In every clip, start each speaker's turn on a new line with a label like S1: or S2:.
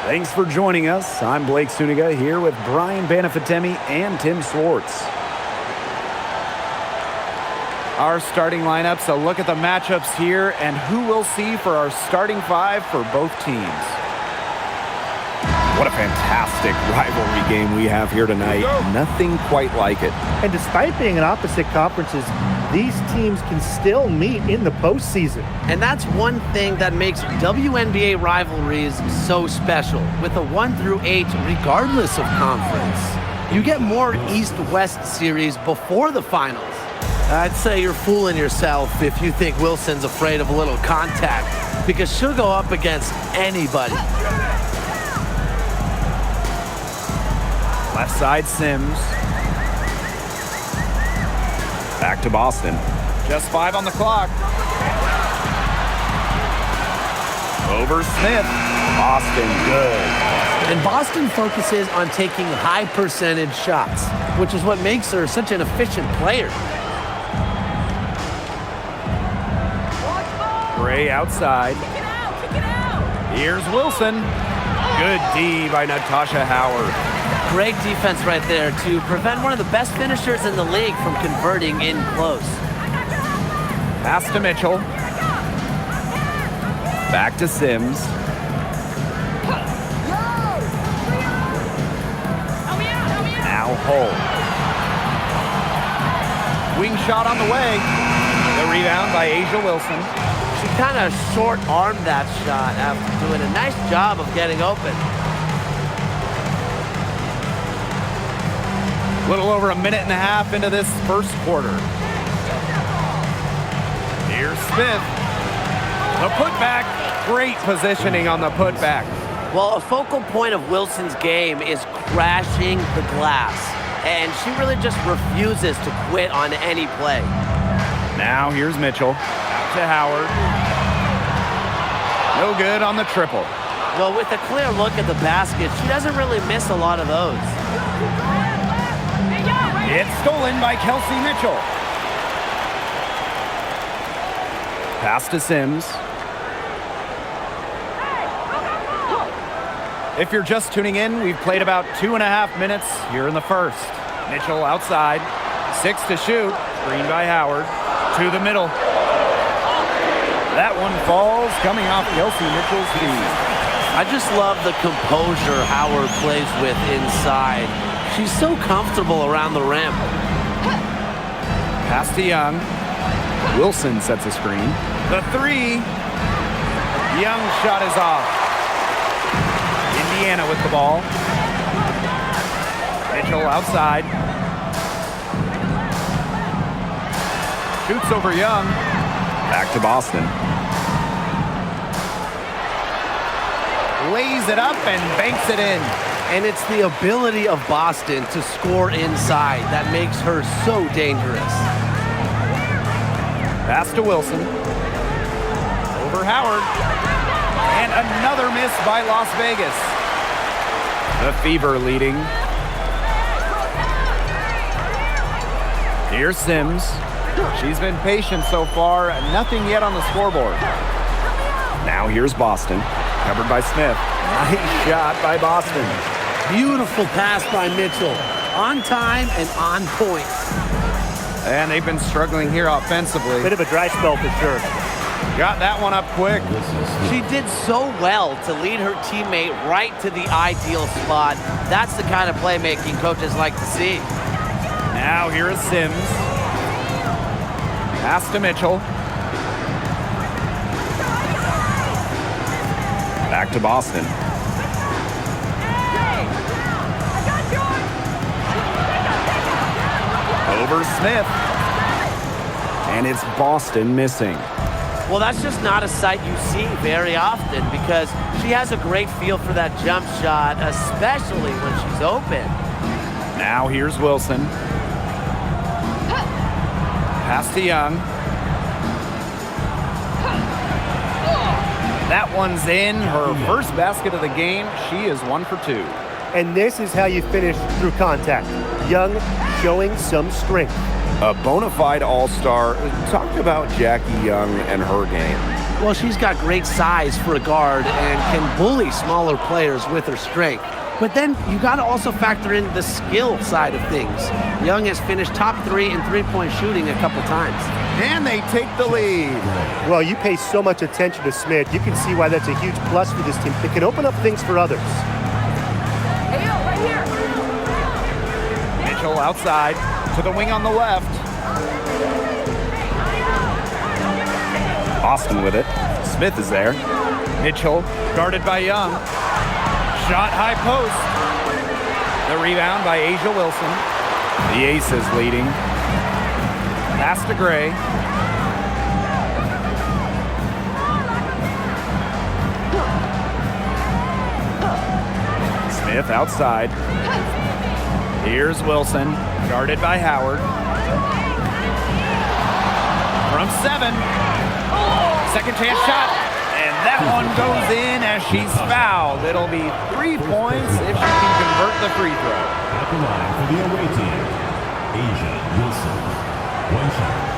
S1: Thanks for joining us. I'm Blake Suniga here with Brian Banafitemi and Tim Swartz. Our starting lineups, a look at the matchups here and who we'll see for our starting five for both teams. What a fantastic rivalry game we have here tonight. Nothing quite like it.
S2: And despite being in opposite conferences, these teams can still meet in the postseason.
S3: And that's one thing that makes WNBA rivalries so special. With a 1 through 8, regardless of conference, you get more East-West series before the finals. I'd say you're fooling yourself if you think Wilson's afraid of a little contact, because she'll go up against anybody.
S1: Left side, Sims. Back to Boston. Just 5 on the clock. Over Smith. Boston, good.
S3: And Boston focuses on taking high percentage shots, which is what makes her such an efficient player.
S1: Gray outside.
S4: Kick it out.
S1: Here's Wilson. Good D by Natasha Howard.
S3: Great defense right there to prevent one of the best finishers in the league from converting in close.
S1: Pass to Mitchell. Back to Sims. Now Hull. Wing shot on the way. The rebound by Asia Wilson.
S3: She kind of short-armed that shot after doing a nice job of getting open.
S1: A little over a minute and a half into this first quarter. Here's Smith. The putback. Great positioning on the putback.
S3: Well, a focal point of Wilson's game is crashing the glass. And she really just refuses to quit on any play.
S1: Now here's Mitchell. Out to Howard. No good on the triple.
S3: Well, with a clear look at the basket, she doesn't really miss a lot of those.
S1: It's stolen by Kelsey Mitchell. Pass to Sims. If you're just tuning in, we've played about 2.5 minutes here in the first. Mitchell outside. 6 to shoot. Screen by Howard. To the middle. That one falls, coming off Kelsey Mitchell's feet.
S3: I just love the composure Howard plays with inside. She's so comfortable around the rim.
S1: Pass to Young. Wilson sets a screen. The 3. Young shot is off. Indiana with the ball. Mitchell outside. Shoots over Young. Back to Boston. Lays it up and banks it in.
S3: And it's the ability of Boston to score inside that makes her so dangerous.
S1: Pass to Wilson. Over Howard. And another miss by Las Vegas. The Fever leading. Here's Sims. She's been patient so far. Nothing yet on the scoreboard. Now here's Boston. Covered by Smith. Nice shot by Boston.
S3: Beautiful pass by Mitchell. On time and on point.
S1: And they've been struggling here offensively.
S2: Bit of a dry spell for sure.
S1: Got that one up quick.
S3: She did so well to lead her teammate right to the ideal spot. That's the kind of playmaking coaches like to see.
S1: Now here is Sims. Pass to Mitchell. Back to Boston. Over Smith. And it's Boston missing.
S3: Well, that's just not a sight you see very often because she has a great feel for that jump shot, especially when she's open.
S1: Now here's Wilson. Pass to Young. That one's in. Her first basket of the game. She is 1 for 2.
S2: And this is how you finish through contact. Young showing some strength.
S1: A bona fide all-star. Talk about Jackie Young and her game.
S3: Well, she's got great size for a guard and can bully smaller players with her strength. But then you got to also factor in the skill side of things. Young has finished top 3 in three-point shooting a couple times.
S1: And they take the lead.
S2: Well, you pay so much attention to Smith. You can see why that's a huge plus for this team. It can open up things for others.
S4: Hey, yo, right here.
S1: Mitchell outside to the wing on the left. Boston with it. Smith is there. Mitchell guarded by Young. Shot high post. The rebound by Asia Wilson. The Aces leading. Pass to Gray. Smith outside. Here's Wilson, guarded by Howard. From 7. Second chance shot. And that one goes in as she's fouled. It'll be 3 points if she can convert the free throw.
S5: At the line for the away team, Asia Wilson. 1 shot.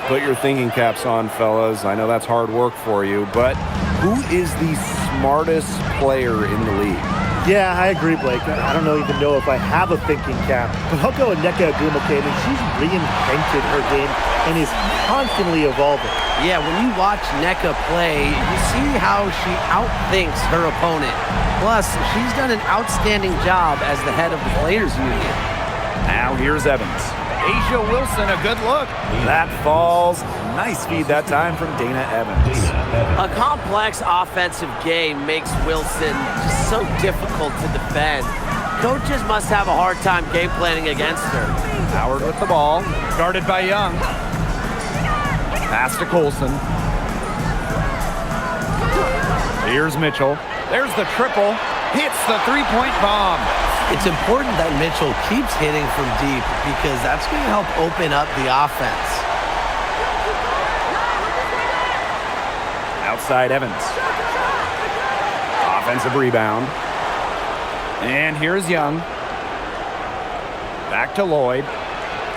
S1: Put your thinking caps on, fellas. I know that's hard work for you, but who is the smartest player in the league?
S2: Yeah, I agree, Blake. I don't even know if I have a thinking cap, but I'll go with Nneka Ogwumike. She's reinvented her game and is constantly evolving.
S3: Yeah, when you watch Nneka play, you see how she outthinks her opponent. Plus, she's done an outstanding job as the head of the Players Union.
S1: Now here's Evans. Asia Wilson, a good look. That falls. Nice feed that time from Dana Evans.
S3: A complex offensive game makes Wilson just so difficult to defend. Coaches must have a hard time game planning against her.
S1: Howard with the ball, guarded by Young. Pass to Colson. Here's Mitchell. There's the triple. Hits the three-point bomb.
S3: It's important that Mitchell keeps hitting from deep because that's going to help open up the offense.
S1: Outside Evans. Offensive rebound. And here's Young. Back to Lloyd.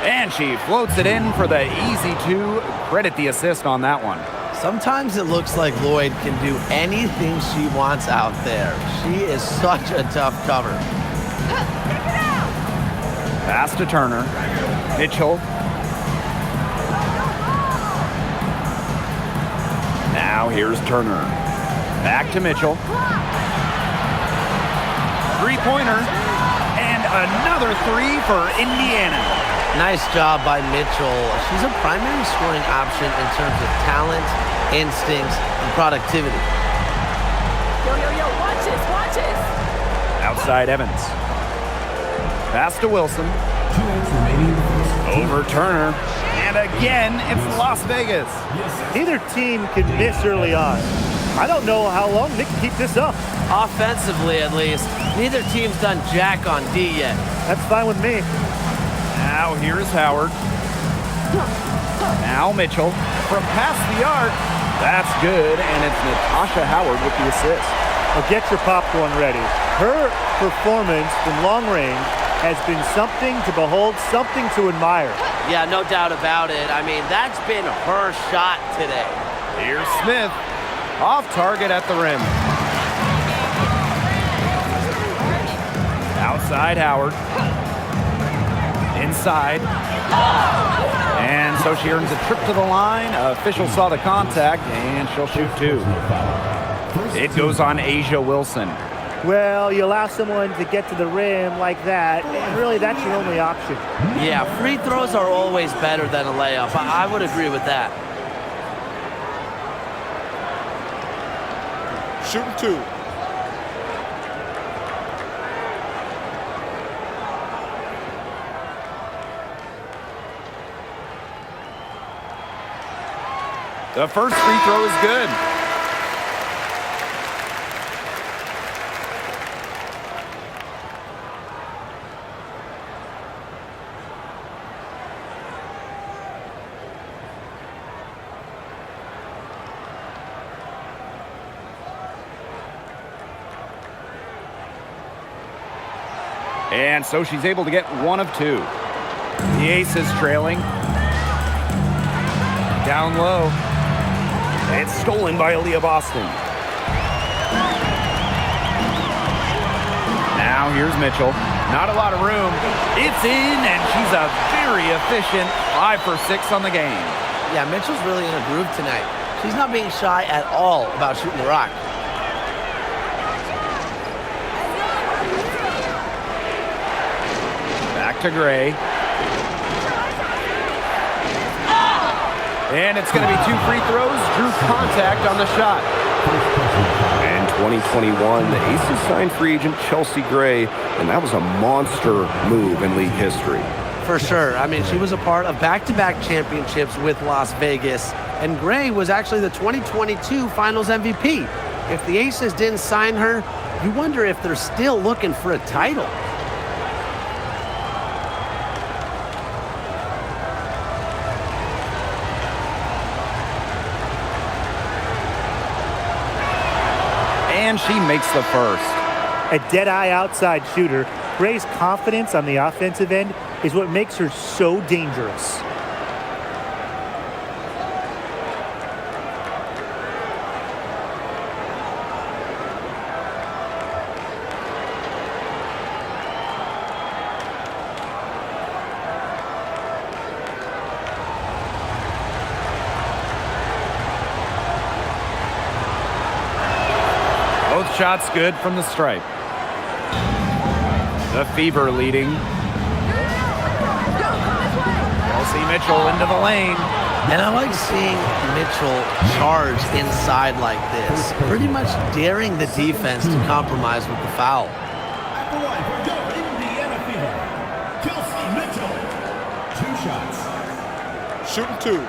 S1: And she floats it in for the easy 2. Credit the assist on that one.
S3: Sometimes it looks like Lloyd can do anything she wants out there. She is such a tough cover.
S1: Pass to Turner. Mitchell. Now here's Turner. Back to Mitchell. Three-pointer. And another 3 for Indiana.
S3: Nice job by Mitchell. She's a primary scoring option in terms of talent, instincts, and productivity.
S4: Yo, watch this.
S1: Outside Evans. Pass to Wilson.
S5: 2 minutes remaining.
S1: Over Turner. And again, it's Las Vegas.
S2: Neither team can miss early on. I don't know how long they can keep this up.
S3: Offensively, at least, neither team's done jack on D yet.
S2: That's fine with me.
S1: Now here's Howard. Now Mitchell. From past the arc. That's good, and it's Natasha Howard with the assist.
S2: Well, get your popcorn ready. Her performance from long range has been something to behold, something to admire.
S3: Yeah, no doubt about it. I mean, that's been her shot today.
S1: Here's Smith. Off target at the rim. Outside Howard. Inside. And so she earns a trip to the line. Official saw the contact, and she'll shoot 2. It goes on Asia Wilson.
S2: Well, you allow someone to get to the rim like that, and really that's your only option.
S3: Yeah, free throws are always better than a layup. I would agree with that.
S6: Shooting 2.
S1: The first free throw is good. And so she's able to get one of two. The Aces trailing. Down low. It's stolen by Aaliyah Boston. Now here's Mitchell. Not a lot of room. It's in, and she's a very efficient 5 for 6 on the game.
S3: Yeah, Mitchell's really in a groove tonight. She's not being shy at all about shooting the rock.
S1: Back to Gray. And it's going to be 2 free throws. Drew contact on the shot.
S6: In 2021, the Aces signed free agent Chelsea Gray, and that was a monster move in league history.
S3: For sure. I mean, she was a part of back-to-back championships with Las Vegas, and Gray was actually the 2022 Finals MVP. If the Aces didn't sign her, you wonder if they're still looking for a title.
S1: And she makes the first.
S2: A dead-eye outside shooter, Gray's confidence on the offensive end is what makes her so dangerous.
S1: Both shots good from the stripe. The Fever leading. Chelsea Mitchell into the lane.
S3: And I like seeing Mitchell charge inside like this, pretty much daring the defense to compromise with the foul.
S5: At the line for your Indiana Fever, Kelsey Mitchell. 2 shots.
S7: Shooting 2.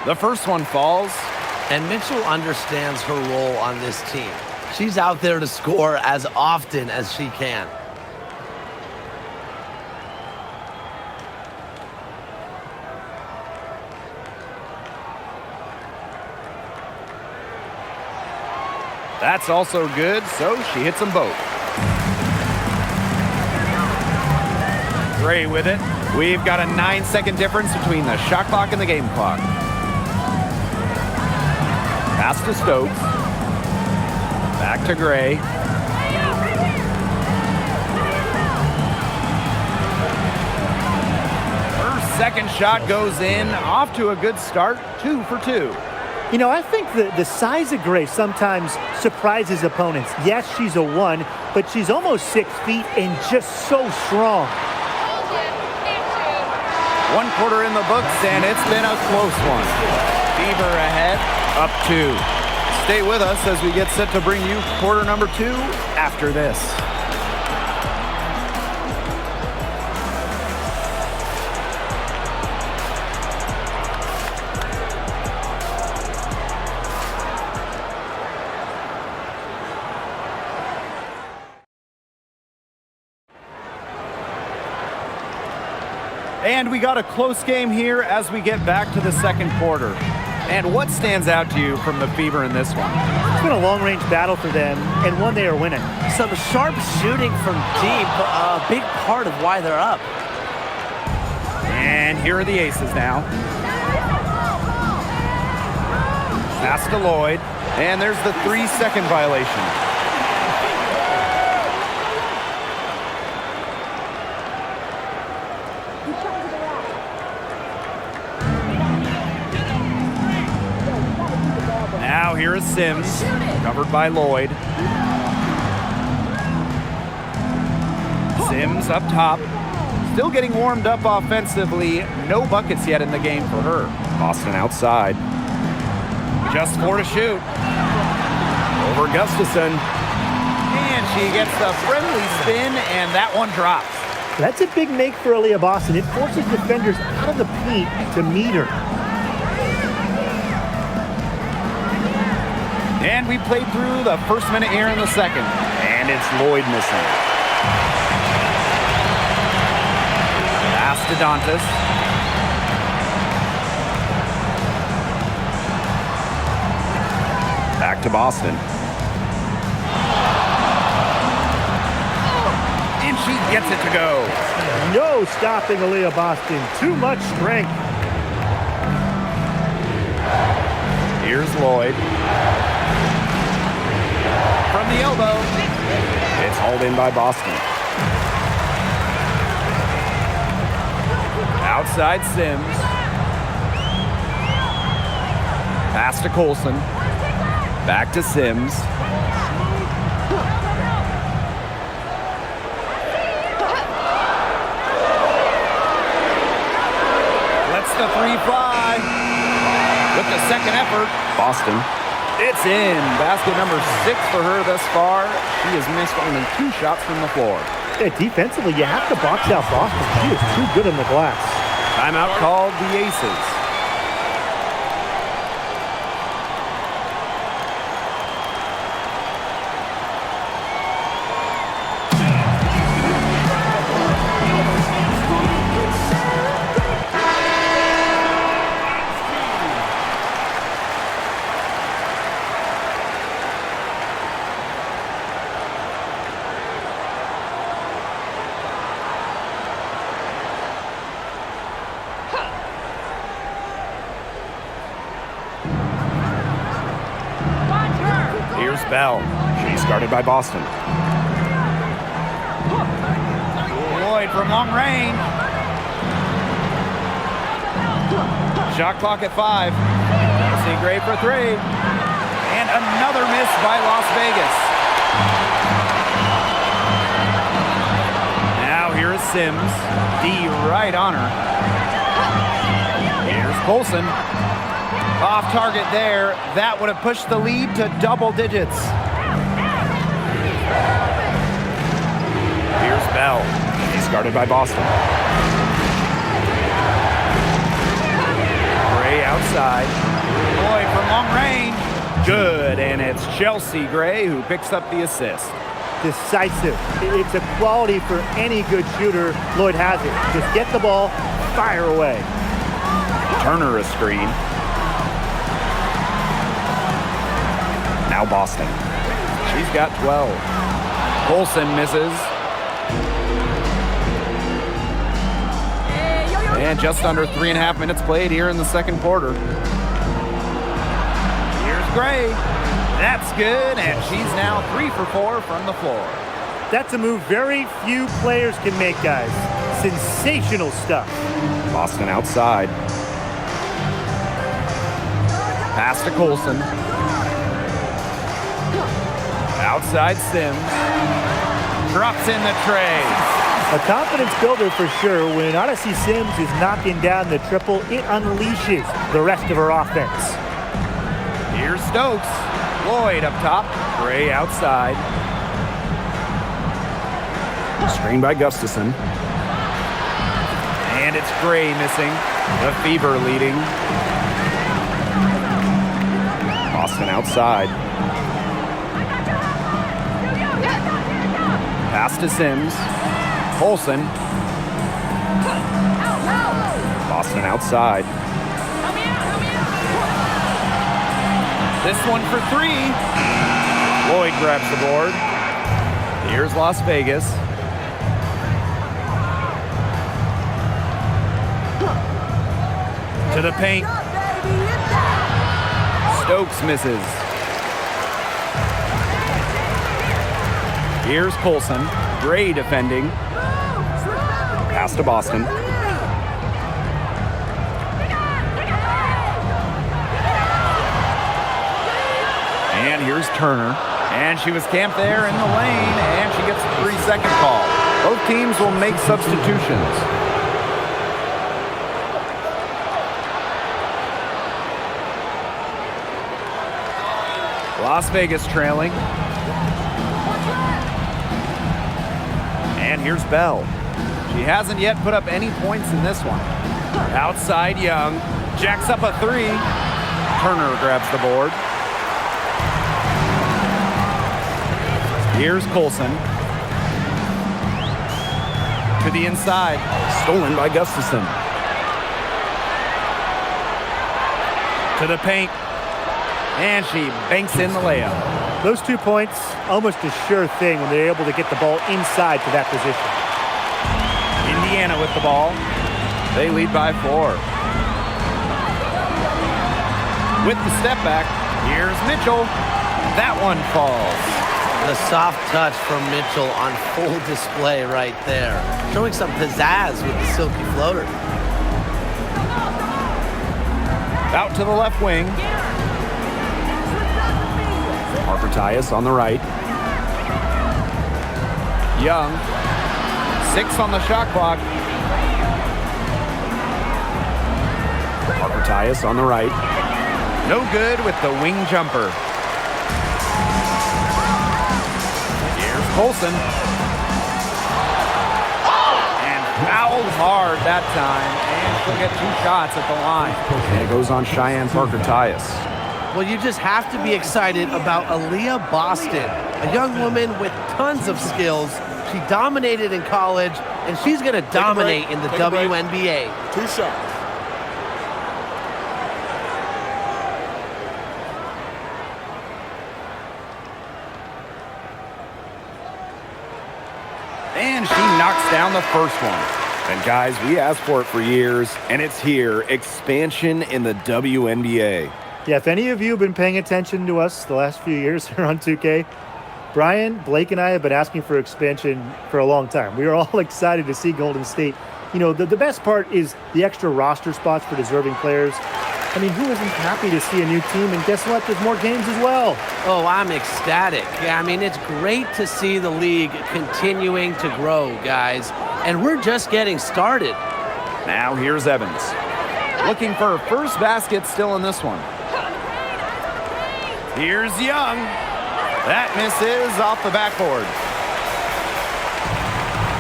S1: The first one falls.
S3: And Mitchell understands her role on this team. She's out there to score as often as she can.
S1: That's also good, so she hits them both. Gray with it. We've got a 9-second difference between the shot clock and the game clock. Pass to Stokes. Back to Gray. Her second shot goes in. Off to a good start. 2 for 2.
S2: You know, I think the size of Gray sometimes surprises opponents. Yes, she's a 1, but she's almost 6 feet and just so strong.
S1: 1 quarter in the books, and it's been a close one. Fever ahead, up 2. Stay with us as we get set to bring you quarter number 2 after this. And we got a close game here as we get back to the second quarter. And what stands out to you from the Fever in this one?
S2: It's been a long-range battle for them, and one they are winning.
S3: Some sharp shooting from deep, a big part of why they're up.
S1: And here are the Aces now. Pass to Lloyd, and there's the 3-second violation. Now here is Sims, covered by Lloyd. Sims up top, still getting warmed up offensively. No buckets yet in the game for her. Boston outside. Just 4 to shoot. Over Gustafson. And she gets the friendly spin, and that one drops.
S2: That's a big make for Aaliyah Boston. It forces defenders out of the paint to meet her.
S1: And we played through the first minute here in the second. And it's Lloyd missing. Pass to Dantas.
S6: to Boston.
S1: And she gets it to go.
S2: No stopping Aaliyah Boston. Too much strength.
S1: Here's Lloyd. From the elbow.
S6: It's hauled in by Boston.
S1: Outside Sims. Pass to Colson. Back to Sims. Lets the three fly. With the second effort.
S6: Boston.
S1: It's in. Basket number 6 for her thus far. She has missed only 2 shots from the floor.
S2: Yeah, defensively, you have to box out Boston. She is too good in the glass.
S1: Timeout called the Aces. Here's Bell.
S6: She's guarded by Boston.
S1: Lloyd from long range. Shot clock at 5. Chelsea Gray for 3. And another miss by Las Vegas. Now here is Sims. D right on her. Here's Colson. Off target there. That would have pushed the lead to double digits. Here's Bell.
S6: She's guarded by Boston.
S1: Gray outside. Lloyd from long range. Good, and it's Chelsea Gray who picks up the assist.
S2: Decisive. It's a quality for any good shooter. Lloyd has it. Just get the ball, fire away.
S6: Turner a screen. Now Boston.
S1: She's got 12. Colson misses. And just under 3.5 minutes played here in the second quarter. Here's Gray. That's good, and she's now 3 for 4 from the floor.
S2: That's a move very few players can make, guys. Sensational stuff.
S6: Boston outside.
S1: Pass to Colson. Outside Sims. Drops in the tray.
S2: A confidence builder for sure. When Odyssey Sims is knocking down the triple, it unleashes the rest of her offense.
S1: Here's Stokes. Lloyd up top. Gray outside.
S6: Screen by Gustafson.
S1: And it's Gray missing. The Fever leading.
S6: Boston outside.
S1: Pass to Sims. Colson.
S6: Boston outside.
S1: This one for 3. Lloyd grabs the board. Here's Las Vegas. To the paint. Stokes misses. Here's Colson. Gray defending.
S6: Pass to Boston.
S1: And here's Turner. And she was camped there in the lane, and she gets a 3-second call. Both teams will make substitutions. Las Vegas trailing. And here's Bell. She hasn't yet put up any points in this one. Outside Young. Jacks up a 3. Turner grabs the board. Here's Colson. To the inside.
S6: Stolen by Gustafson.
S1: To the paint. And she banks in the layup.
S2: Those 2 points, almost a sure thing when they're able to get the ball inside to that position.
S1: Indiana with the ball. They lead by 4. With the step back, here's Mitchell. That one falls.
S3: The soft touch from Mitchell on full display right there. Showing some pizzazz with the silky floater.
S1: Out to the left wing. Harper Tyus on the right. Young. 6 on the shot clock. Harper Tyus on the right. No good with the wing jumper. Here's Colson. And fouled hard that time. And she'll get 2 shots at the line.
S6: And it goes on Cheyenne Parker Tyus.
S3: Well, you just have to be excited about Aaliyah Boston, a young woman with tons of skills. She dominated in college, and she's going to dominate in the WNBA.
S7: 2 shots.
S1: And she knocks down the first one.
S6: And guys, we asked for it for years, and it's here. Expansion in the WNBA.
S2: Yeah, if any of you have been paying attention to us the last few years here on 2K, Brian, Blake, and I have been asking for expansion for a long time. We are all excited to see Golden State. You know, the best part is the extra roster spots for deserving players. I mean, who isn't happy to see a new team? And guess what? There's more games as well.
S3: Oh, I'm ecstatic. Yeah, I mean, it's great to see the league continuing to grow, guys. And we're just getting started.
S1: Now here's Evans. Looking for her first basket still in this one. Here's Young. That misses off the backboard.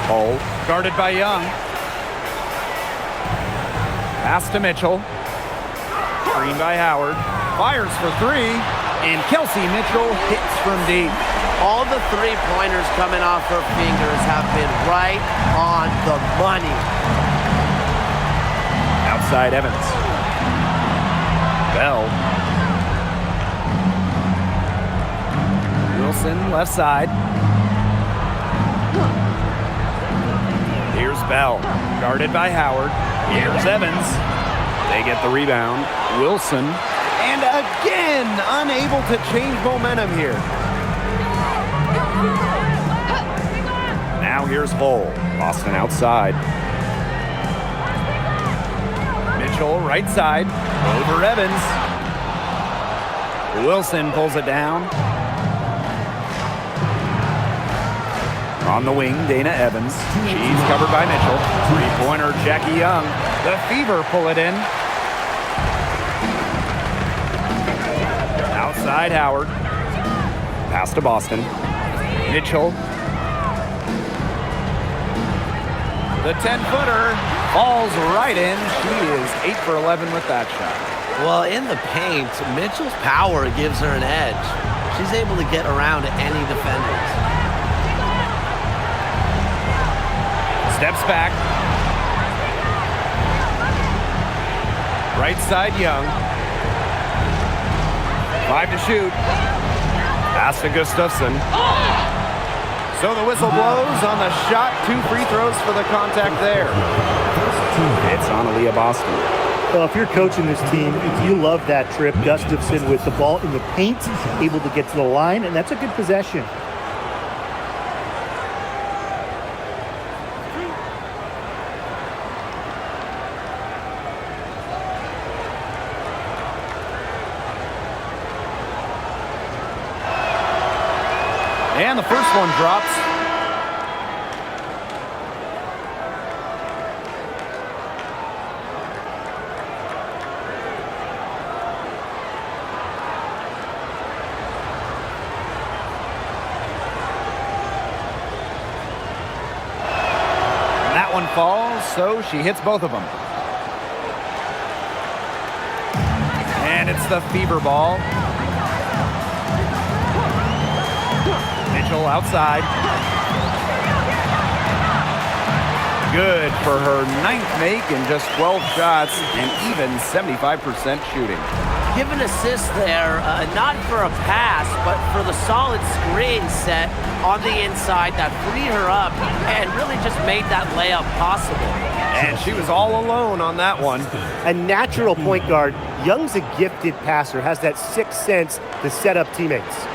S1: Hole guarded by Young. Pass to Mitchell. Screen by Howard. Fires for 3. And Kelsey Mitchell hits from deep.
S3: All the three-pointers coming off her fingers have been right on the money.
S1: Outside Evans. Bell. Wilson left side. Here's Bell. Guarded by Howard. Here's Evans. They get the rebound. Wilson. And again, unable to change momentum here. Now here's Hull. Boston outside. Mitchell right side. Over Evans. Wilson pulls it down. On the wing, Dana Evans. She's covered by Mitchell. Three-pointer, Jackie Young. The Fever pull it in. Outside Howard. Pass to Boston. Mitchell. The 10-footer falls right in. She is 8 for 11 with that shot.
S3: Well, in the paint, Mitchell's power gives her an edge. She's able to get around any defenders.
S1: Steps back. Right side, Young. 5 to shoot. Pass to Gustafson. So the whistle blows on the shot. 2 free throws for the contact there. It's on Aaliyah Boston.
S2: Well, if you're coaching this team, you love that trip. Gustafson with the ball in the paint, able to get to the line, and that's a good possession.
S1: And the first one drops. That one falls, so she hits both of them. And it's the Fever ball. Mitchell outside. Good for her 9th make in just 12 shots and even 75% shooting.
S3: give an assist there, not for a pass, but for the solid screen set on the inside that freed her up and really just made that layup possible.
S6: And she was all alone on that one.
S2: A natural point guard. Young's a gifted passer, has that sixth sense to set up teammates.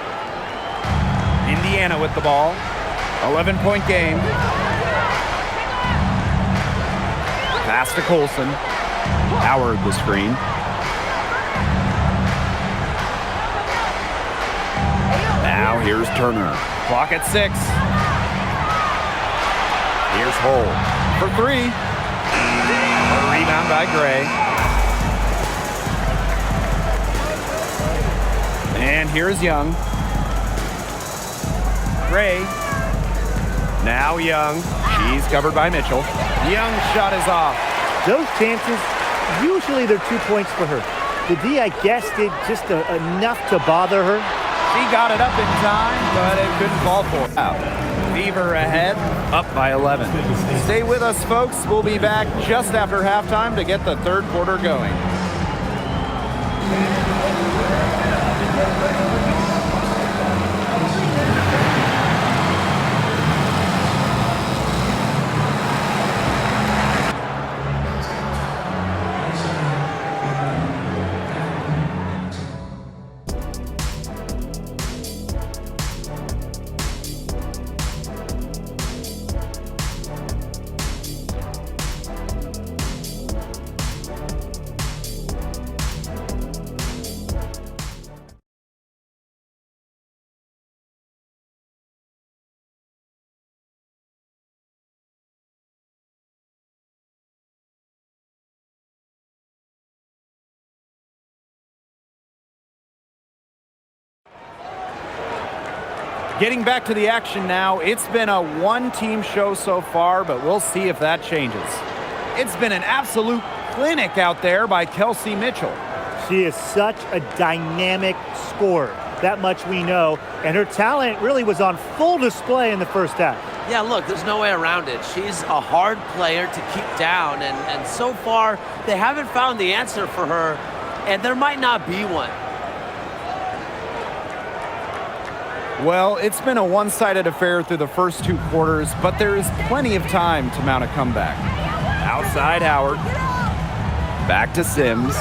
S1: Indiana with the ball. 11-point game. Pass to Colson. Howard the screen. Now here's Turner. Clock at 6. Here's Hull for 3. A rebound by Gray. And here's Young. Gray. Now Young. She's covered by Mitchell. Young's shot is off.
S2: Those chances, usually they're 2 points for her. The D, I guess, did just enough to bother her.
S1: She got it up in time, but it couldn't fall for her. Fever ahead, up by 11. Stay with us, folks. We'll be back just after halftime to get the third quarter going. Getting back to the action now, it's been a one-team show so far, but we'll see if that changes. It's been an absolute clinic out there by Kelsey Mitchell.
S2: She is such a dynamic scorer. That much we know. And her talent really was on full display in the first half.
S3: Yeah, look, there's no way around it. She's a hard player to keep down, and so far, they haven't found the answer for her, and there might not be one.
S1: Well, it's been a one-sided affair through the first 2 quarters, but there is plenty of time to mount a comeback. Outside Howard. Back to Sims.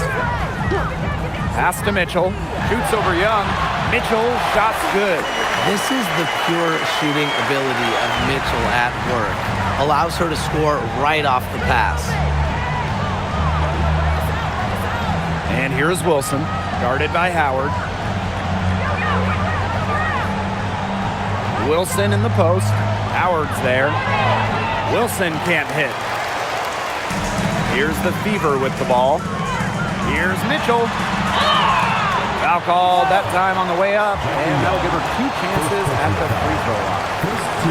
S1: Pass to Mitchell. Shoots over Young. Mitchell, shot's good.
S3: This is the pure shooting ability of Mitchell at work. Allows her to score right off the pass.
S1: And here's Wilson, guarded by Howard. Wilson in the post. Howard's there. Wilson can't hit. Here's the Fever with the ball. Here's Mitchell. Foul called that time on the way up, and that'll give her 2 chances at the free throw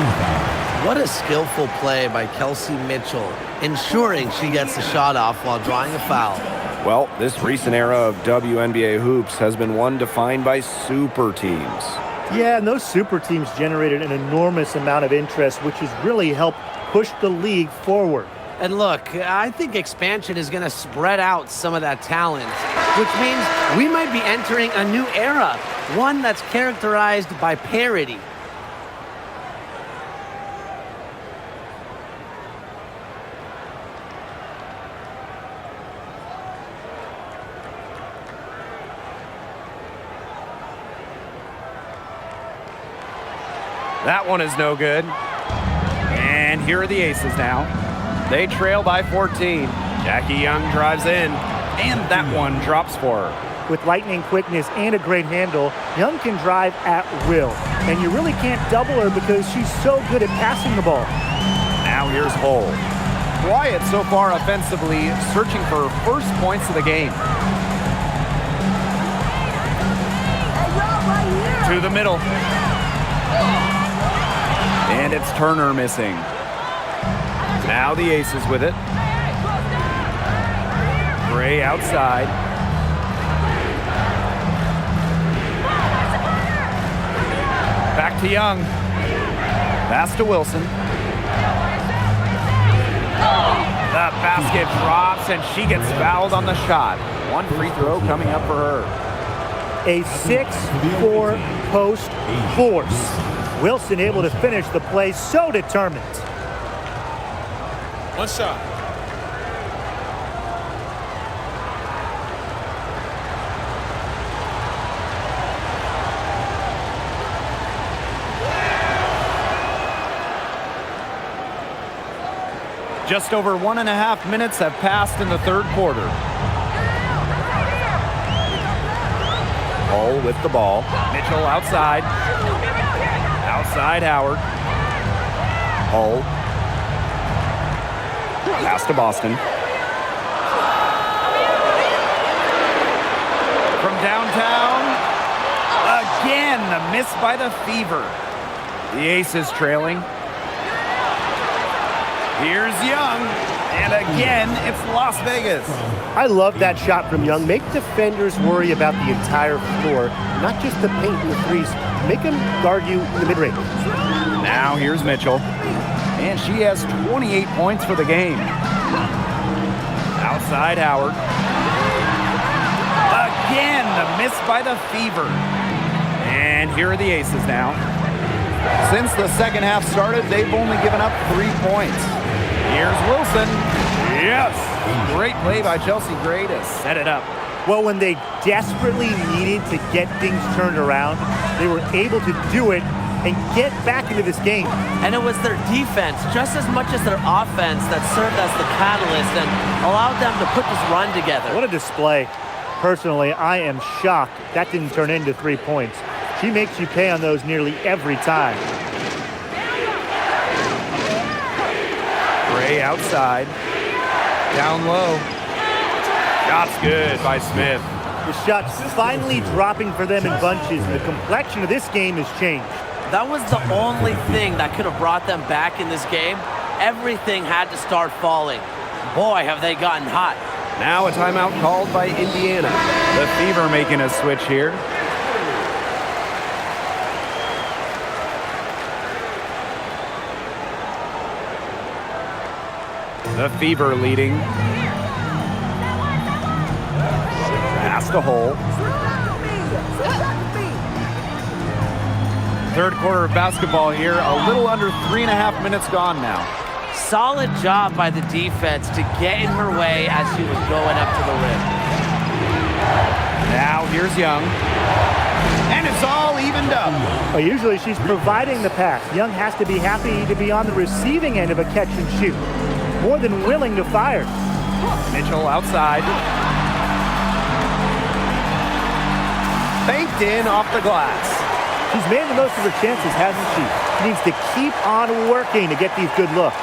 S1: line.
S3: What a skillful play by Kelsey Mitchell, ensuring she gets the shot off while drawing a foul.
S6: Well, this recent era of WNBA hoops has been one defined by super teams.
S2: Yeah, and those super teams generated an enormous amount of interest, which has really helped push the league forward.
S3: And look, I think expansion is going to spread out some of that talent, which means we might be entering a new era, one that's characterized by parity.
S1: That one is no good. And here are the Aces now. They trail by 14. Jackie Young drives in, and that one drops for her.
S2: With lightning quickness and a great handle, Young can drive at will. And you really can't double her because she's so good at passing the ball.
S1: Now here's Hull. Quiet so far offensively, searching for her first points of the game. To the middle. And it's Turner missing. Now the Aces with it. Gray outside. Back to Young. Pass to Wilson. The basket drops and she gets fouled on the shot. One free throw coming up for her.
S2: A 6-4 post force. Wilson able to finish the play, so determined.
S7: One shot.
S1: Just over 1.5 minutes have passed in the third quarter. Hull with the ball. Mitchell outside. Outside Howard. Hull. Pass to Boston. From downtown. Again, the miss by the Fever. The Aces trailing. Here's Young, and again, it's Las Vegas.
S8: I love that shot from Young. Make defenders worry about the entire floor, not just the paint and the threes. Make them guard you in the mid-range.
S1: Now here's Mitchell, and she has 28 points for the game. Outside Howard. Again, the miss by the Fever. And here are the Aces now. Since the second half started, they've only given up 3 points. Here's Wilson. Yes! Great play by Chelsea Gray to set it up.
S2: Well, when they desperately needed to get things turned around, they were able to do it and get back into this game.
S3: And it was their defense, just as much as their offense, that served as the catalyst and allowed them to put this run together.
S2: What a display. Personally, I am shocked that didn't turn into 3 points. She makes you pay on those nearly every time.
S1: Gray outside. Down low. Shot's good by Smith.
S2: The shots finally dropping for them in bunches, and the complexion of this game has changed.
S3: That was the only thing that could have brought them back in this game. Everything had to start falling. Boy, have they gotten hot.
S6: Now a timeout called by Indiana.
S1: The Fever making a switch here. The Fever leading. Pass to Hull. Third quarter of basketball here. A little under 3.5 minutes gone now.
S3: Solid job by the defense to get in her way as she was going up to the rim.
S1: Now here's Young. And it's all evened up.
S2: Well, usually she's providing the pass. Young has to be happy to be on the receiving end of a catch and shoot. More than willing to fire.
S1: Mitchell outside. Banked in off the glass.
S2: She's made the most of her chances, hasn't she? She needs to keep on working to get these good looks.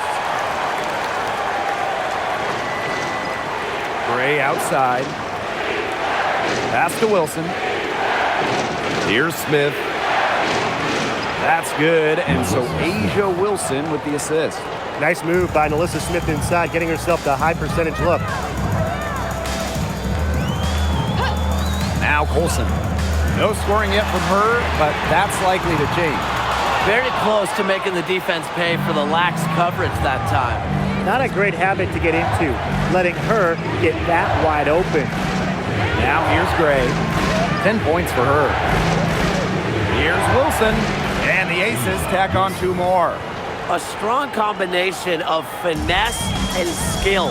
S1: Gray outside. Pass to Wilson.
S6: Here's Smith.
S1: That's good. And so Asia Wilson with the assist.
S8: Nice move by Nalissa Smith inside, getting herself the high percentage look.
S1: Now Colson. No scoring yet from her, but that's likely to change.
S3: Very close to making the defense pay for the lax coverage that time.
S2: Not a great habit to get into, letting her get that wide open.
S1: Now here's Gray. 10 points for her. Here's Wilson. And the Aces tack on 2 more.
S3: A strong combination of finesse and skill.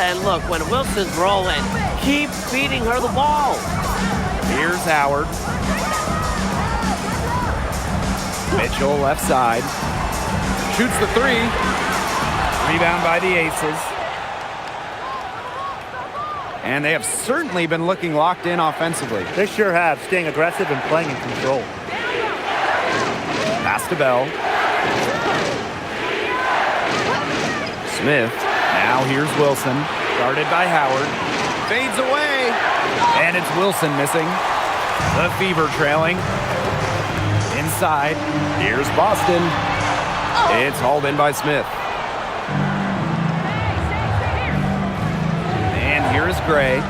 S3: And look, when Wilson's rolling, keep feeding her the ball.
S1: Here's Howard. Mitchell left side. Shoots the 3. Rebound by the Aces. And they have certainly been looking locked in offensively.
S2: They sure have, staying aggressive and playing in control.
S1: Pass to Bell. Smith. Now here's Wilson. Guarded by Howard. Fades away. And it's Wilson missing. The Fever trailing. Inside.
S6: Here's Boston. It's hauled in by Smith.
S1: And here's Gray.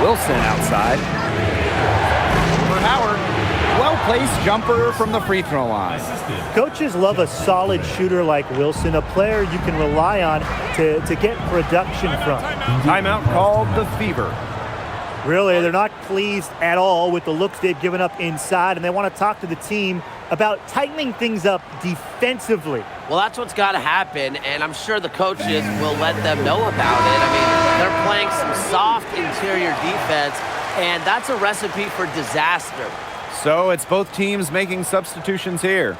S1: Wilson outside. For Howard. Well place jumper from the free throw line.
S2: Coaches love a solid shooter like Wilson, a player you can rely on to get production from.
S1: Timeout called the Fever.
S2: Really, they're not pleased at all with the looks they've given up inside, and they want to talk to the team about tightening things up defensively.
S3: Well, that's what's got to happen, and I'm sure the coaches will let them know about it. I mean, they're playing some soft interior defense, and that's a recipe for disaster.
S1: So it's both teams making substitutions here.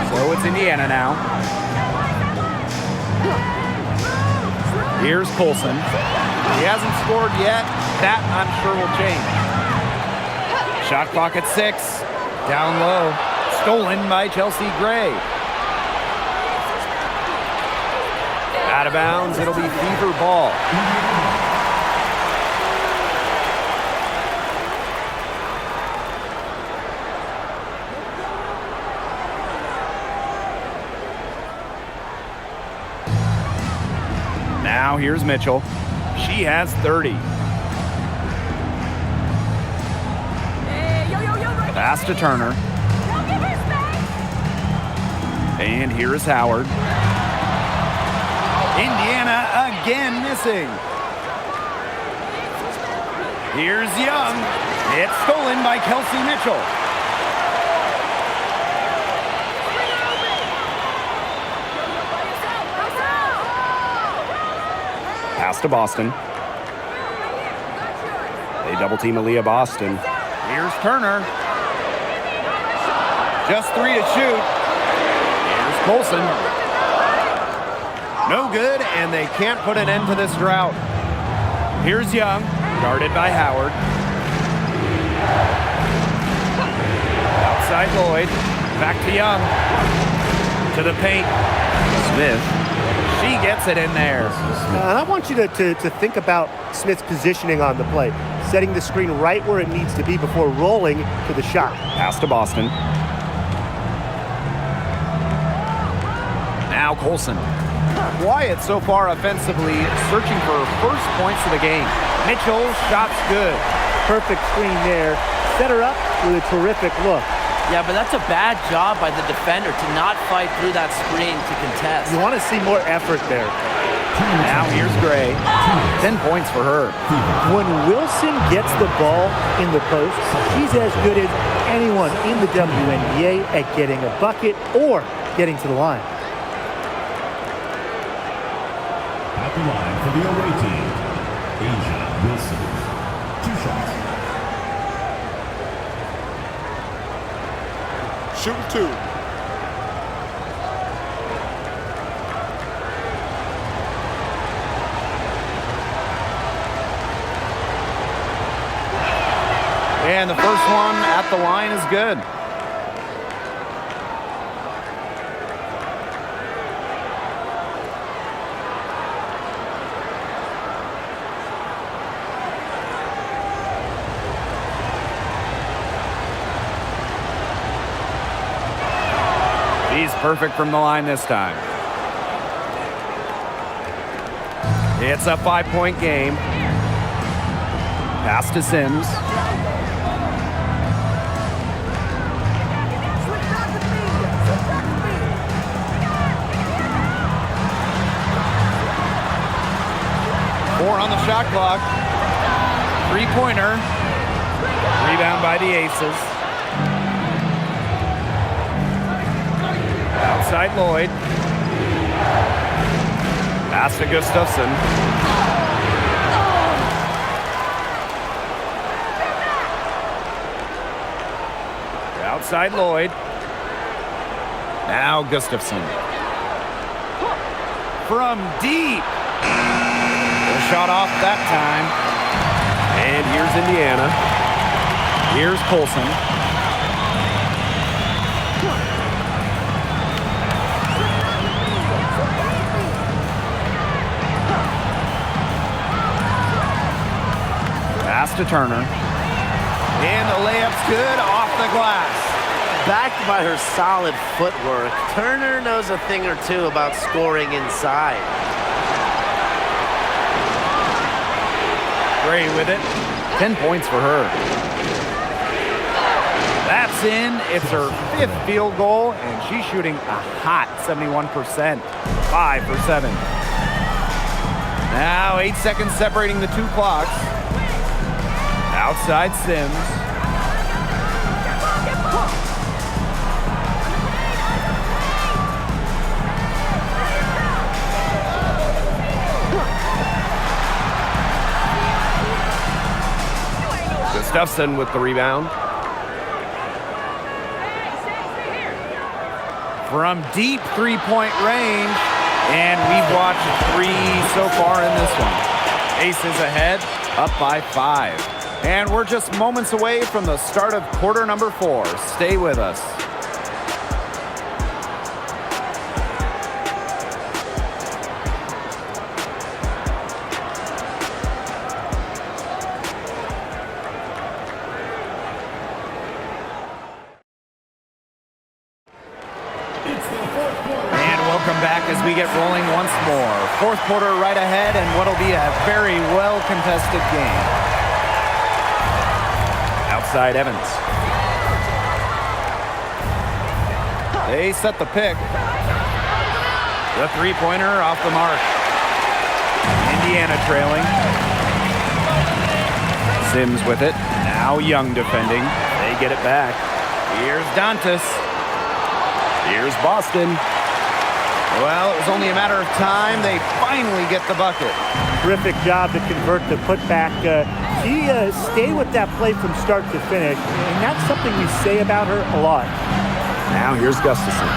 S1: So it's Indiana now. Here's Colson. He hasn't scored yet. That, I'm sure, will change. Shot clock at 6. Down low. Stolen by Chelsea Gray. Out of bounds. It'll be Fever ball. Now here's Mitchell. She has 30.
S4: Hey, yo, right
S1: Pass to Turner.
S4: Don't give her space.
S1: And here is Howard. Indiana again missing. Here's Young. It's stolen by Kelsey Mitchell. Pass to Boston. They double team Aaliyah Boston. Here's Turner. Just 3 to shoot. Here's Colson. No good, and they can't put an end to this drought. Here's Young, guarded by Howard. Outside Lloyd. Back to Young. To the paint. Smith. She gets it in there.
S8: And I want you to think about Smith's positioning on the play, setting the screen right where it needs to be before rolling to the shot.
S1: Pass to Boston. Now Colson. Quiet so far offensively, searching for first points of the game. Mitchell, shot's good.
S2: Perfect screen there. Set her up with a terrific look.
S3: Yeah, but that's a bad job by the defender to not fight through that screen to contest.
S2: You want to see more effort there.
S1: Now here's Gray. 10 points for her.
S2: When Wilson gets the ball in the post, she's as good as anyone in the WNBA at getting a bucket or getting to the line.
S5: At the line for the away team, Asia Wilson. 2 shots.
S7: Shooting 2.
S1: And the first one at the line is good. He's perfect from the line this time. It's a 5-point game. Pass to Sims. Four on the shot clock. 3-pointer. Rebound by the Aces. Outside Lloyd. Pass to Gustafson. Outside Lloyd. Now Gustafson. From deep. The shot off that time. And here's Indiana. Here's Colson. Pass to Turner. And the layup's good off the glass.
S3: Backed by her solid footwork, Turner knows a thing or two about scoring inside.
S1: Gray with it. 10 points for her. That's in. It's her 5th field goal, and she's shooting a hot 71%. 5 for 7. Now 8 seconds separating the two clocks. Outside Sims.
S6: Gustafson with the rebound.
S1: From deep three-point range, and we've watched 3 so far in this one. Aces ahead, up by 5. And we're just moments away from the start of quarter number 4. Stay with us. As we get rolling once more. 4th quarter right ahead, and what'll be a very well-contested game. Outside Evans. They set the pick. The three-pointer off the mark. Indiana trailing. Sims with it. Now Young defending. They get it back. Here's Dantas. Here's Boston. Well, it was only a matter of time. They finally get the bucket.
S2: Terrific job to convert the putback. She stayed with that play from start to finish, and that's something we say about her a lot.
S6: Now here's Gustafson.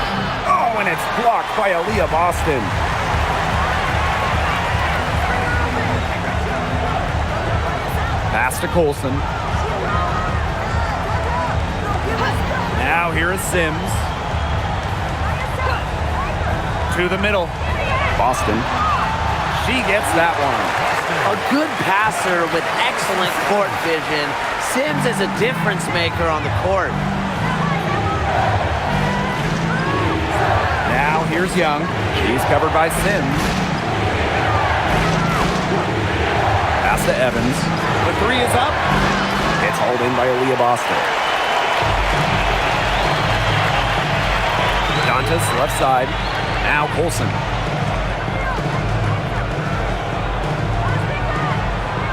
S1: Oh, and it's blocked by Aaliyah Boston. Pass to Colson. Now here is Sims. To the middle. Boston. She gets that one.
S3: A good passer with excellent court vision. Sims is a difference maker on the court.
S1: Now here's Young. She's covered by Sims. Pass to Evans. The 3 is up.
S6: It's hauled in by Aaliyah Boston.
S1: Dantas left side. Now Colson.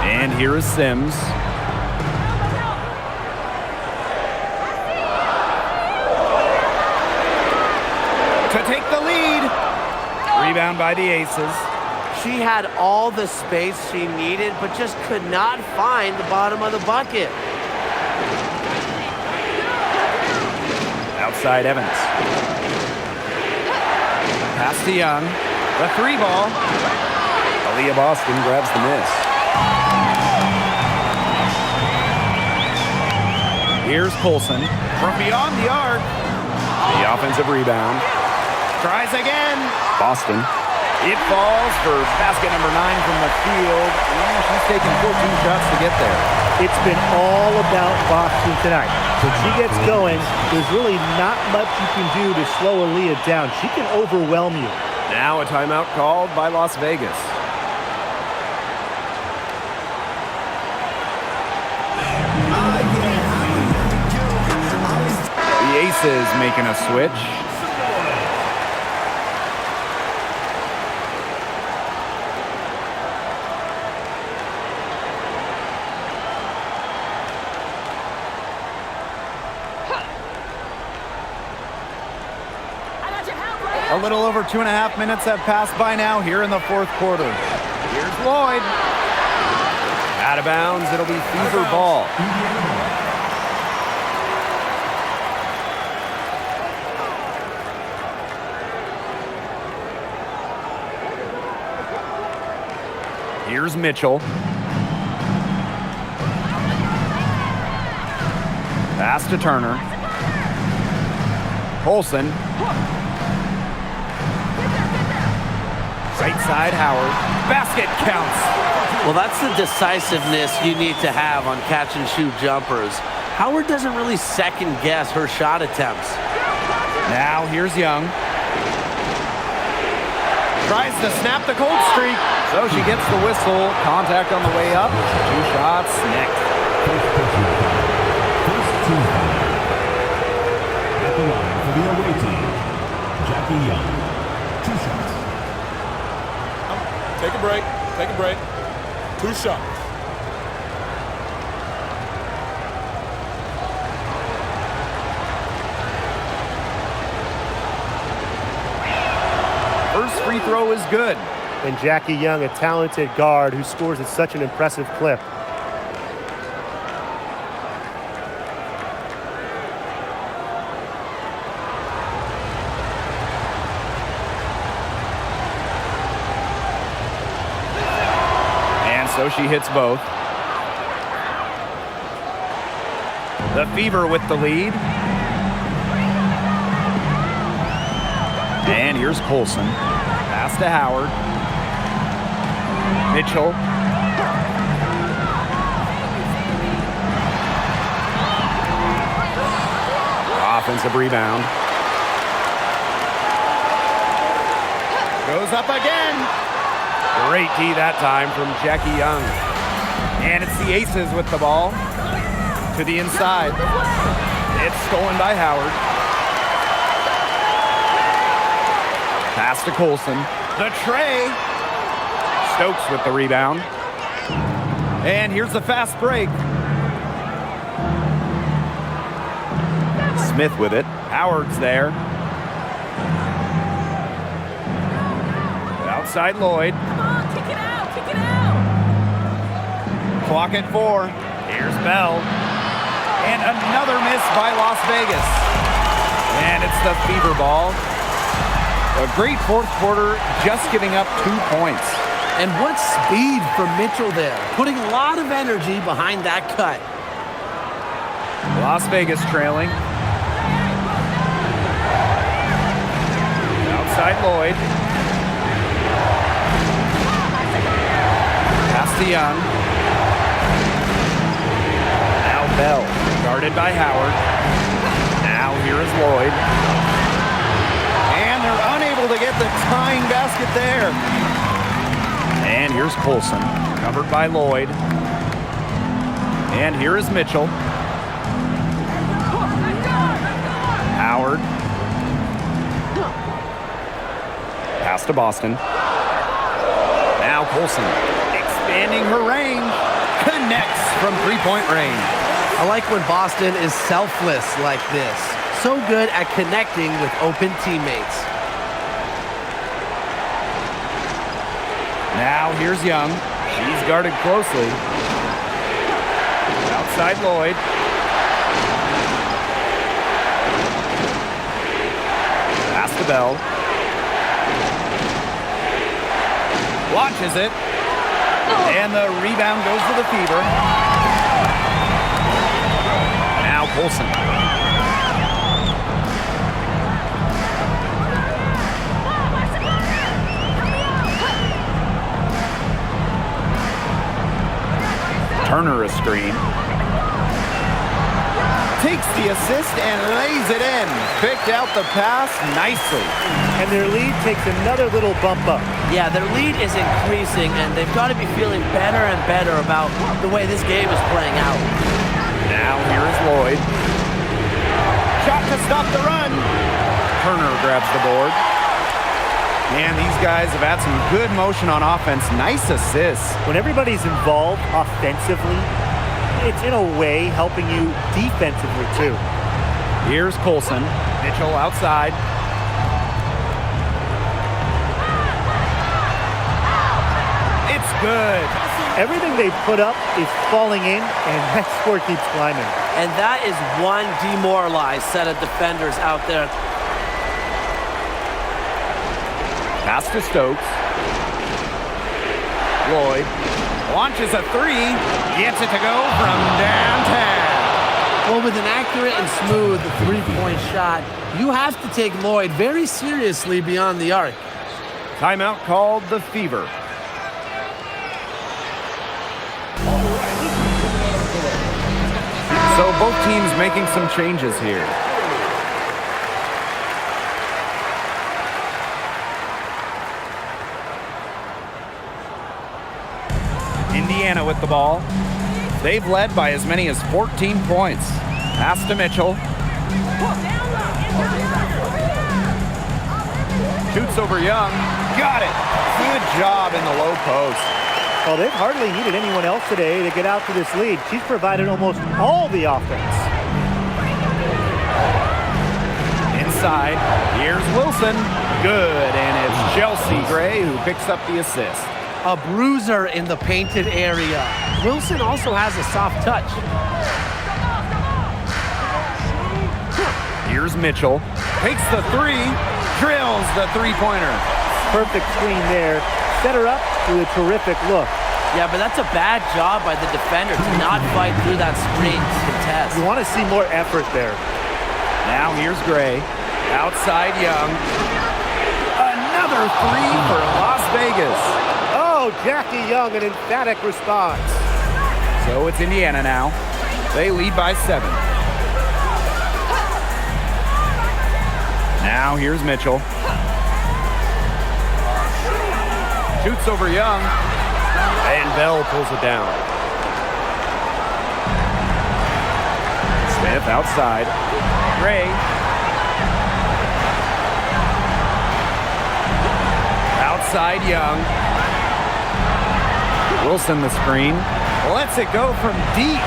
S1: And here is Sims. To take the lead. Rebound by the Aces.
S3: She had all the space she needed, but just could not find the bottom of the bucket.
S1: Outside Evans. Pass to Young. The 3 ball.
S6: Aaliyah Boston grabs the miss.
S1: Here's Colson. From beyond the arc.
S6: The offensive rebound.
S1: Tries again.
S6: Boston.
S1: It falls for basket number 9 from the field. Yeah, she's taken 14 shots to get there.
S2: It's been all about Boston tonight. When she gets going, there's really not much you can do to slow Aaliyah down. She can overwhelm you.
S6: Now a timeout called by Las Vegas.
S1: The Aces making a switch. A little over 2.5 minutes have passed by now here in the 4th quarter. Here's Lloyd.
S6: Out of bounds, it'll be Fever ball.
S1: Here's Mitchell. Pass to Turner. Colson. Right side, Howard. Basket counts.
S3: Well, that's the decisiveness you need to have on catch-and-shoot jumpers. Howard doesn't really second-guess her shot attempts.
S1: Now here's Young. Tries to snap the cold streak. So she gets the whistle. Contact on the way up. 2 shots, Knicks.
S5: First person foul. First team foul. At the line for the away team, Jackie Young. 2 shots.
S7: Take a break. Take a break. 2 shots.
S1: First free throw is good.
S8: And Jackie Young, a talented guard who scores at such an impressive clip.
S1: And so she hits both. The Fever with the lead. And here's Colson. Pass to Howard. Mitchell. Offensive rebound. Goes up again. Great D that time from Jackie Young. And it's the Aces with the ball. To the inside. It's stolen by Howard. Pass to Colson. The tray. Stokes with the rebound. And here's the fast break. Smith with it. Howard's there. Outside Lloyd.
S4: Come on, kick it out, kick it out.
S1: Clock at 4. Here's Bell. And another miss by Las Vegas. And it's the Fever ball. A great fourth quarter, just giving up 2 points.
S3: And what speed from Mitchell there. Putting a lot of energy behind that cut.
S1: Las Vegas trailing. Outside Lloyd. Pass to Young. Now Bell, guarded by Howard. Now here is Lloyd. And they're unable to get the tying basket there. And here's Colson, covered by Lloyd. And here is Mitchell. Howard. Pass to Boston. Now Colson, expanding her range. Connects from three-point range.
S3: I like when Boston is selfless like this. So good at connecting with open teammates.
S1: Now here's Young. She's guarded closely. Outside Lloyd. Pass to Bell. Launches it. And the rebound goes to the Fever. Now Colson. Turner a screen. Takes the assist and lays it in. Picked out the pass nicely.
S2: And their lead takes another little bump up.
S3: Yeah, their lead is increasing, and they've got to be feeling better and better about the way this game is playing out.
S1: Now here is Lloyd. Shot to stop the run. Turner grabs the board. And these guys have had some good motion on offense. Nice assists.
S2: When everybody's involved offensively, it's in a way helping you defensively too.
S1: Here's Colson. Mitchell outside. It's good.
S2: Everything they put up is falling in, and that score keeps climbing.
S3: And that is one demoralized set of defenders out there.
S1: Pass to Stokes. Lloyd launches a three. Gets it to go from downtown.
S3: Well, with an accurate and smooth three-point shot, you have to take Lloyd very seriously beyond the arc.
S1: Timeout called the Fever. So both teams making some changes here. Indiana with the ball. They've led by as many as 14 points. Pass to Mitchell. Shoots over Young. Got it. Good job in the low post.
S2: Well, they've hardly needed anyone else today to get out to this lead. She's provided almost all the offense.
S1: Inside, here's Wilson. Good, and it's Chelsea Gray who picks up the assist.
S3: A bruiser in the painted area. Wilson also has a soft touch.
S1: Here's Mitchell. Takes the three. Drills the three-pointer.
S2: Perfect screen there. Set her up with a terrific look.
S3: Yeah, but that's a bad job by the defender to not fight through that screen contest.
S2: You want to see more effort there.
S1: Now here's Gray. Outside Young. Another three for Las Vegas.
S8: Oh, Jackie Young, an emphatic response.
S1: So it's Indiana now. They lead by 7. Now here's Mitchell. Shoots over Young.
S6: And Bell pulls it down.
S1: Smith outside. Gray. Outside Young. Wilson the screen. Lets it go from deep.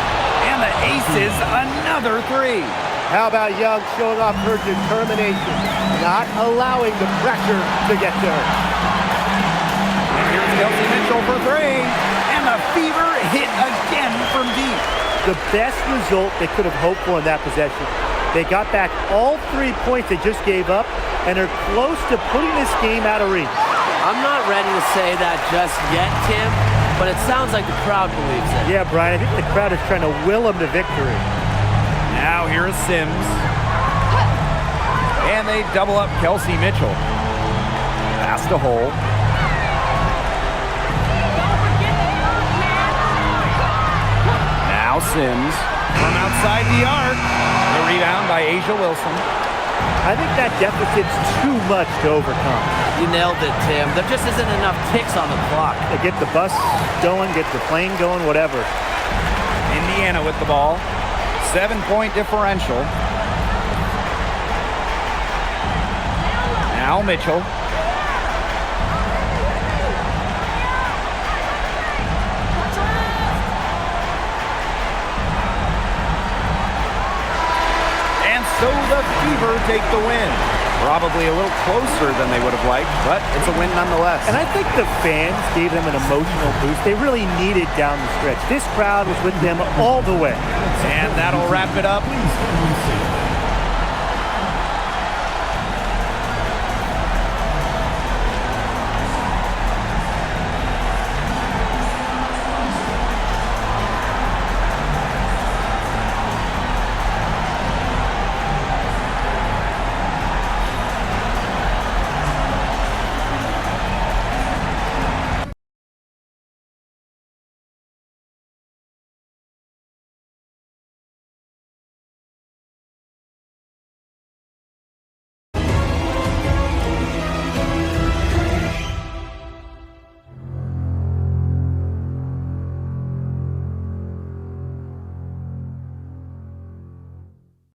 S1: And the aces another three.
S8: How about Young showing off her determination, not allowing the pressure to get to her.
S1: And here's Kelsey Mitchell for three. And the fever hit again from deep.
S2: The best result they could have hoped for in that possession. They got back all 3 points they just gave up, and are close to putting this game out of reach.
S3: I'm not ready to say that just yet, Tim, but it sounds like the crowd believes it.
S2: Yeah, Brian, I think the crowd is trying to will them to victory.
S1: Now here is Sims. And they double up Kelsey Mitchell. Pass to Hole. Now Sims from outside the arc. The rebound by Asia Wilson.
S2: I think that deficit's too much to overcome.
S3: You nailed it, Tim. There just isn't enough ticks on the clock.
S2: They get the bus going, get the plane going, whatever.
S1: Indiana with the ball. 7-point differential. Now Mitchell. And so the Fever take the win. Probably a little closer than they would have liked, but it's a win nonetheless.
S2: And I think the fans gave them an emotional boost they really needed down the stretch. This crowd was with them all the way.
S1: And that'll wrap it up.
S5: Please stand and sing.